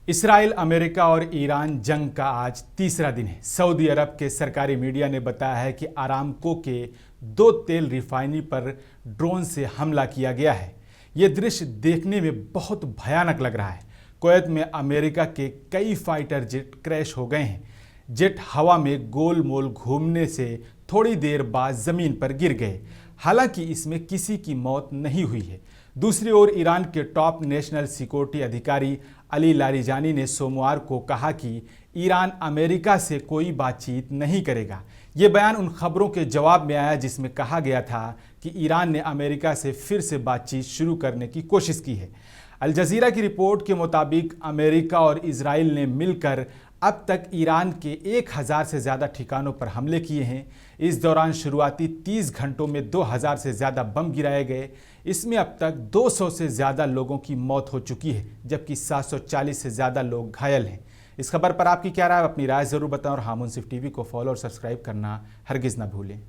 Israel, America और Iran जंग का आज तीसरा दिन है। सऊदी अरब के सरकारी मीडिया ने बताया है कि अरामको के 2 तेल रिफाइनरी पर ड्रोन से हमला किया गया है। ये दृश्य देखने में बहुत भयानक लग रहा है। कुवैत में अमेरिका के कई फाइटर जेट क्रैश हो गए हैं। जेट हवा में गोल मोल घूमने से थोड़ी देर बाद जमीन पर गिर गए। हालांकि इसमें किसी की मौत नहीं हुई है। दूसरी ओर ईरान के टॉप नेशनल सिक्योरिटी अधिकारी अली लारिजानी ने सोमवार को कहा कि ईरान अमेरिका से कोई बातचीत नहीं करेगा। ये बयान उन खबरों के जवाब में आया जिसमें कहा गया था कि ईरान ने अमेरिका से फिर से बातचीत शुरू करने की कोशिश की है। अल जजीरा की रिपोर्ट के मुताबिक अमेरिका और इजराइल ने मिलकर अब तक ईरान के 1000 से ज़्यादा ठिकानों पर हमले किए हैं। इस दौरान शुरुआती 30 घंटों में 2000 से ज़्यादा बम गिराए गए। इसमें अब तक 200 से ज़्यादा लोगों की मौत हो चुकी है, जबकि 740 से ज़्यादा लोग घायल हैं। इस खबर पर आपकी क्या राय है? अपनी राय ज़रूर बताएं और हाँ मुंसिफ टीवी को फॉलो और सब्सक्राइब करना हरगिज़ ना भूलें।